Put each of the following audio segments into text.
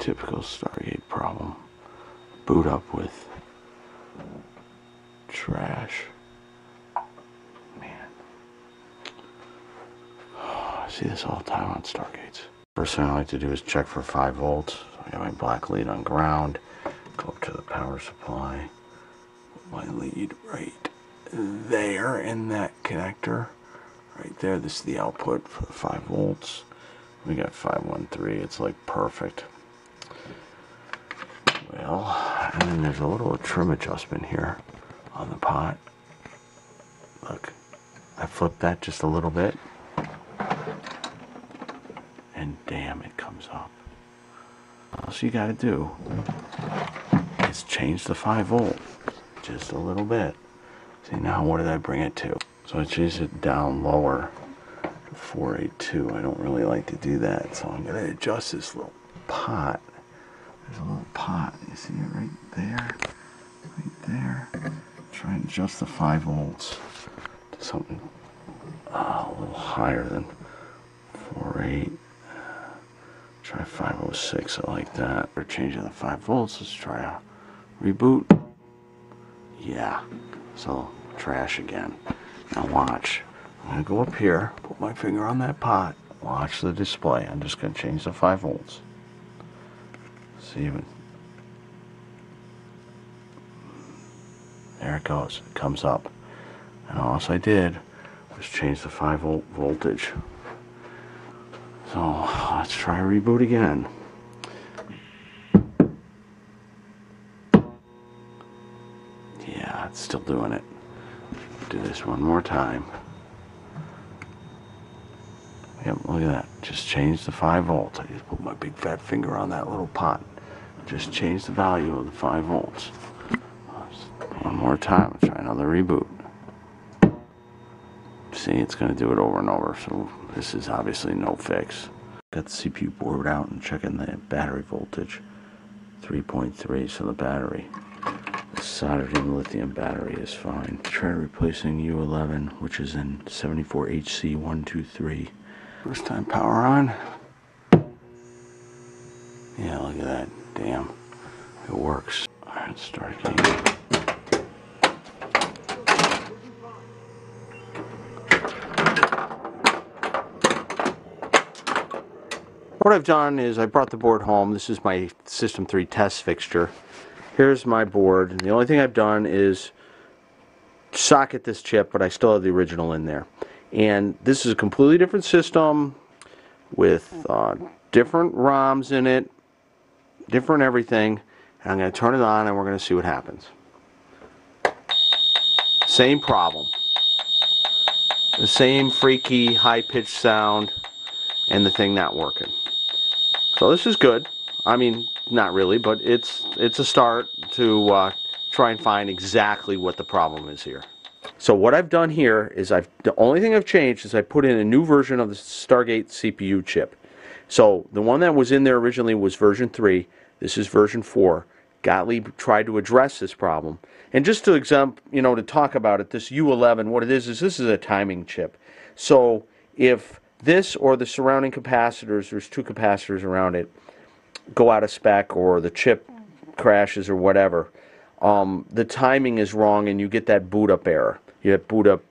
Typical Stargate problem. Boot up with trash. Man. I see this all the time on Stargates. First thing I like to do is check for 5 volts. So I got my black lead on ground. Go up to the power supply. Put my lead right there in that connector. Right there. This is the output for the 5 volts. We got 513. It's like perfect. Well, and then there's a little trim adjustment here on the pot. Look, I flipped that just a little bit. And damn, it comes up. All you gotta do is change the 5 volt just a little bit. See, now what did I bring it to? So I changed it down lower to 482. I don't really like to do that, so I'm gonna adjust this little pot. There's a little pot, you see it right there, right there. Try and adjust the 5 volts to something a little higher than 48. Try 506, I like that. We're changing the 5 volts, let's try a reboot. Yeah, so trash again. Now watch, I'm gonna go up here, put my finger on that pot, watch the display. I'm just gonna change the 5 volts. See if it, there it goes, it comes up. And all I did was change the 5 volt voltage. So let's try a reboot again. Yeah, it's still doing it. Do this one more time. Yep, look at that. Just change the 5 volts. I just put my big fat finger on that little pot. Just change the value of the 5 volts. One more time. Let's try another reboot. See, it's going to do it over and over. So this is obviously no fix. Got the CPU board out and checking the battery voltage. 3.3. So the battery, the soldered in lithium battery, is fine. Try replacing U11, which is in 74HC123. First time power on. Yeah, look at that. Damn, it works. Alright, let's start again. What I've done is I brought the board home. This is my System 3 test fixture. Here's my board. The only thing I've done is socket this chip, but I still have the original in there. And this is a completely different system with different ROMs in it, different everything. And I'm going to turn it on and we're going to see what happens. Same problem. The same freaky high-pitched sound and the thing not working. So this is good. I mean, not really, but it's a start to try and find exactly what the problem is here. So what I've done here is the only thing I've changed is I put in a new version of the Stargate CPU chip. So the one that was in there originally was version 3. This is version 4. Gottlieb tried to address this problem. And just to to talk about it, this U11, what it is this is a timing chip. So if this or the surrounding capacitors, there's 2 capacitors around it, go out of spec or the chip crashes or whatever, the timing is wrong and you get that boot up error. You get boot up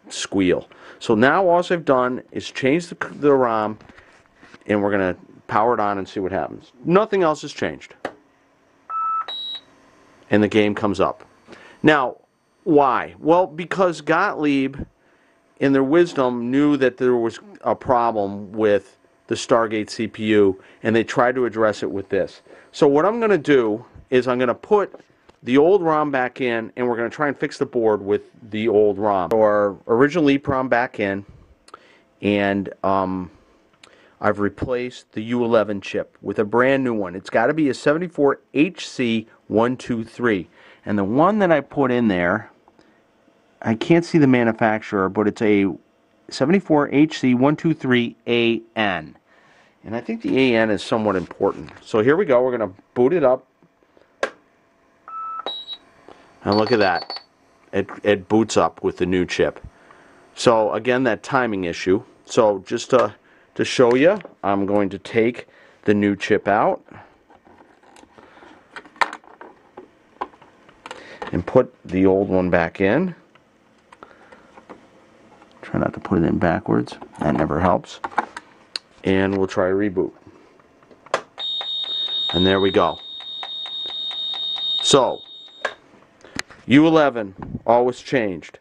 squeal. So now all I've done is change the ROM and we're going to power it on and see what happens. Nothing else has changed. And the game comes up. Now, why? Well, because Gottlieb, in their wisdom, knew that there was a problem with the Stargate CPU, and they tried to address it with this. So what I'm going to do is I'm going to put the old ROM back in, and we're going to try and fix the board with the old ROM. So our original EEPROM back in, and I've replaced the U11 chip with a brand new one. It's got to be a 74HC123. And the one that I put in there, I can't see the manufacturer, but it's a 74HC123AN. And I think the AN is somewhat important. So here we go. We're going to boot it up. And look at that. It boots up with the new chip. So again, that timing issue. So just to show you, I'm going to take the new chip out. and put the old one back in. Try not to put it in backwards. That never helps. And we'll try a reboot. And there we go. So, U11, all was changed.